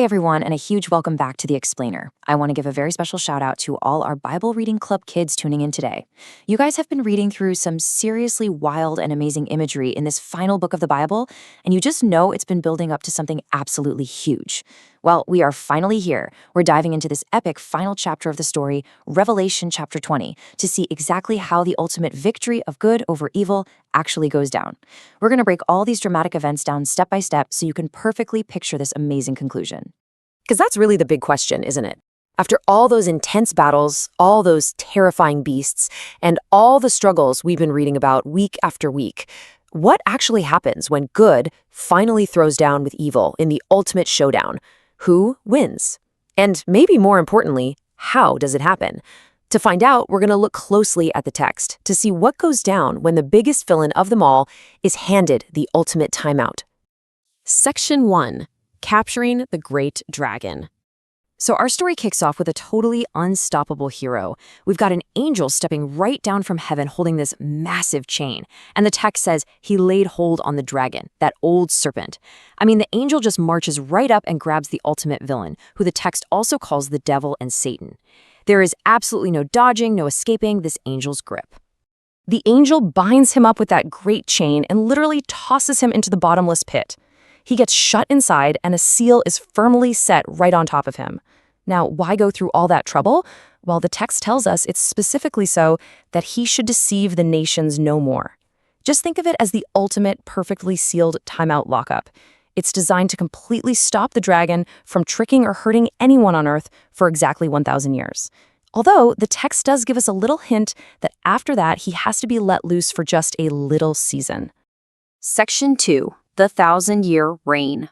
Hey everyone, and a huge welcome back to The Explainer. I want to give a very special shout out to all our Bible Reading Club kids tuning in today. You guys have been reading through some seriously wild and amazing imagery in this final book of the Bible, and you just know it's been building up to something absolutely huge. Well, we are finally here. We're diving into this epic final chapter of the story, Revelation chapter 20, to see exactly how the ultimate victory of good over evil actually goes down. We're going to break all these dramatic events down step by step so you can perfectly picture this amazing conclusion. Because that's really the big question, isn't it? After all those intense battles, all those terrifying beasts, and all the struggles we've been reading about week after week, what actually happens when good finally throws down with evil in the ultimate showdown? Who wins? And maybe more importantly, how does it happen? To find out, we're going to look closely at the text to see what goes down when the biggest villain of them all is handed the ultimate timeout. Section 1. Capturing the Great Dragon. So our story kicks off with a totally unstoppable hero. We've got an angel stepping right down from heaven holding this massive chain. And the text says he laid hold on the dragon, that old serpent. I mean, the angel just marches right up and grabs the ultimate villain, who the text also calls the devil and Satan. There is absolutely no dodging, no escaping this angel's grip. The angel binds him up with that great chain and literally tosses him into the bottomless pit. He gets shut inside, and a seal is firmly set right on top of him. Now, why go through all that trouble? Well, the text tells us it's specifically so that he should deceive the nations no more. Just think of it as the ultimate, perfectly sealed timeout lockup. It's designed to completely stop the dragon from tricking or hurting anyone on Earth for exactly 1,000 years. Although, the text does give us a little hint that after that, he has to be let loose for just a little season. Section 2. The 1,000-year reign.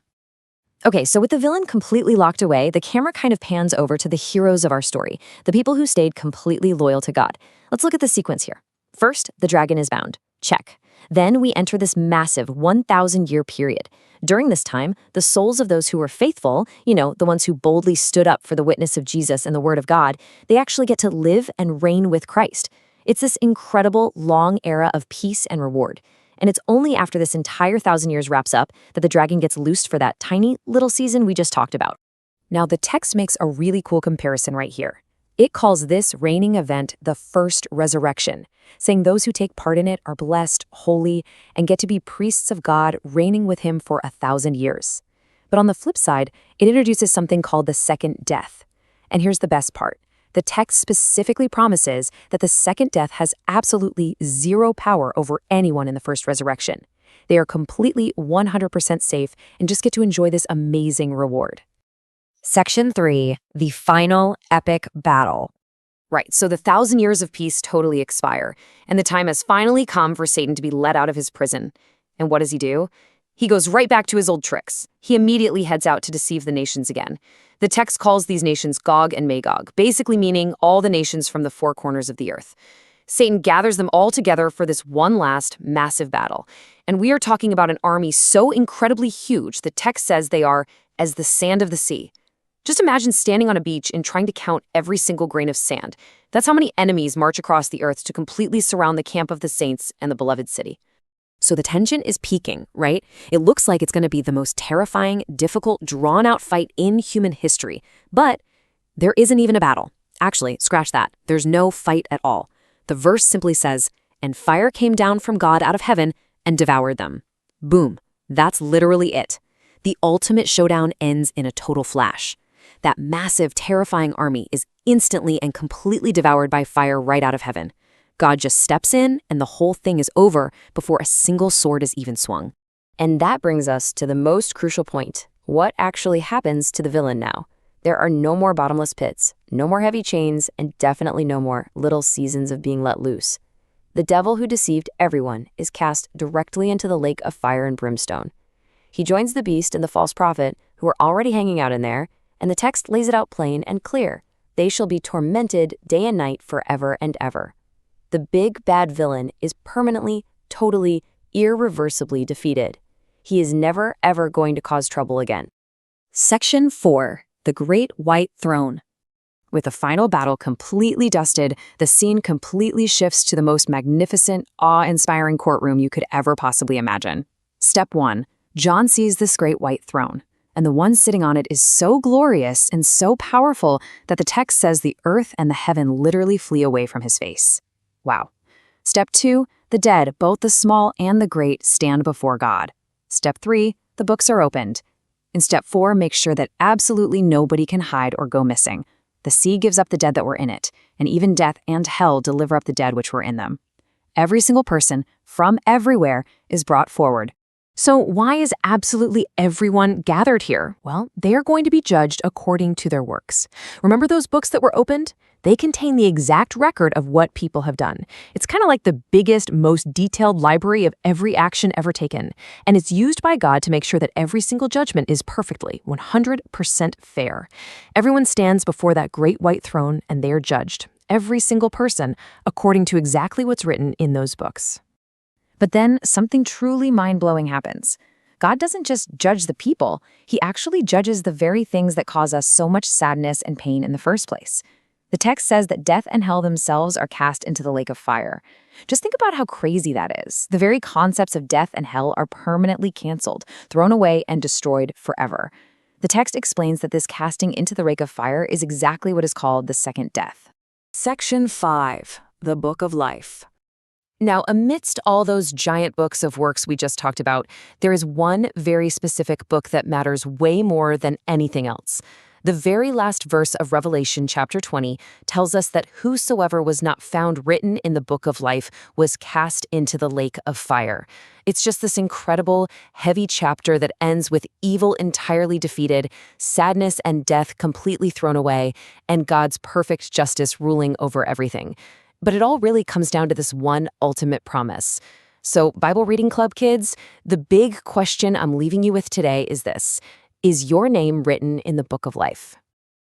Okay, so with the villain completely locked away, the camera kind of pans over to the heroes of our story, the people who stayed completely loyal to God. Let's look at the sequence here. First, the dragon is bound. Check. Then we enter this massive 1,000-year period. During this time, the souls of those who were faithful, the ones who boldly stood up for the witness of Jesus and the Word of God, they actually get to live and reign with Christ. It's this incredible, long era of peace and reward. And it's only after this entire 1,000 years wraps up that the dragon gets loosed for that tiny little season we just talked about. Now, the text makes a really cool comparison right here. It calls this reigning event the first resurrection, saying those who take part in it are blessed, holy, and get to be priests of God reigning with him for 1,000 years. But on the flip side, it introduces something called the second death. And here's the best part. The text specifically promises that the second death has absolutely zero power over anyone in the first resurrection. They are completely 100% safe and just get to enjoy this amazing reward. Section 3. The final epic battle. Right, so the 1,000 years of peace totally expire, and the time has finally come for Satan to be let out of his prison. And what does he do? He goes right back to his old tricks. He immediately heads out to deceive the nations again. The text calls these nations Gog and Magog, basically meaning all the nations from the four corners of the earth. Satan gathers them all together for this one last massive battle. And we are talking about an army so incredibly huge, the text says they are as the sand of the sea. Just imagine standing on a beach and trying to count every single grain of sand. That's how many enemies march across the earth to completely surround the camp of the saints and the beloved city. So the tension is peaking, right? It looks like it's going to be the most terrifying, difficult, drawn-out fight in human history. But there isn't even a battle. Actually, scratch that. There's no fight at all. The verse simply says, "And fire came down from God out of heaven and devoured them." Boom. That's literally it. The ultimate showdown ends in a total flash. That massive, terrifying army is instantly and completely devoured by fire right out of heaven. God just steps in, and the whole thing is over before a single sword is even swung. And that brings us to the most crucial point. What actually happens to the villain now? There are no more bottomless pits, no more heavy chains, and definitely no more little seasons of being let loose. The devil who deceived everyone is cast directly into the lake of fire and brimstone. He joins the beast and the false prophet, who are already hanging out in there, and the text lays it out plain and clear. They shall be tormented day and night forever and ever. The big bad villain is permanently, totally, irreversibly defeated. He is never, ever going to cause trouble again. Section 4. The Great White Throne. With the final battle completely dusted, the scene completely shifts to the most magnificent, awe-inspiring courtroom you could ever possibly imagine. Step 1. John sees this great white throne. And the one sitting on it is so glorious and so powerful that the text says the earth and the heaven literally flee away from his face. Wow. Step 2, the dead, both the small and the great, stand before God. Step 3, the books are opened. In step 4, make sure that absolutely nobody can hide or go missing. The sea gives up the dead that were in it, and even death and hell deliver up the dead which were in them. Every single person, from everywhere, is brought forward. So why is absolutely everyone gathered here? Well, they are going to be judged according to their works. Remember those books that were opened? They contain the exact record of what people have done. It's kind of like the biggest, most detailed library of every action ever taken. And it's used by God to make sure that every single judgment is perfectly, 100% fair. Everyone stands before that great white throne and they are judged. Every single person, according to exactly what's written in those books. But then something truly mind-blowing happens. God doesn't just judge the people, he actually judges the very things that cause us so much sadness and pain in the first place. The text says that death and hell themselves are cast into the lake of fire. Just think about how crazy that is. The very concepts of death and hell are permanently canceled, thrown away, and destroyed forever. The text explains that this casting into the lake of fire is exactly what is called the second death. Section 5, the Book of Life. Now, amidst all those giant books of works we just talked about, there is one very specific book that matters way more than anything else. The very last verse of Revelation chapter 20 tells us that whosoever was not found written in the book of life was cast into the lake of fire. It's just this incredible, heavy chapter that ends with evil entirely defeated, sadness and death completely thrown away, and God's perfect justice ruling over everything. But it all really comes down to this one ultimate promise. So, Bible Reading Club kids, the big question I'm leaving you with today is this: is your name written in the book of life?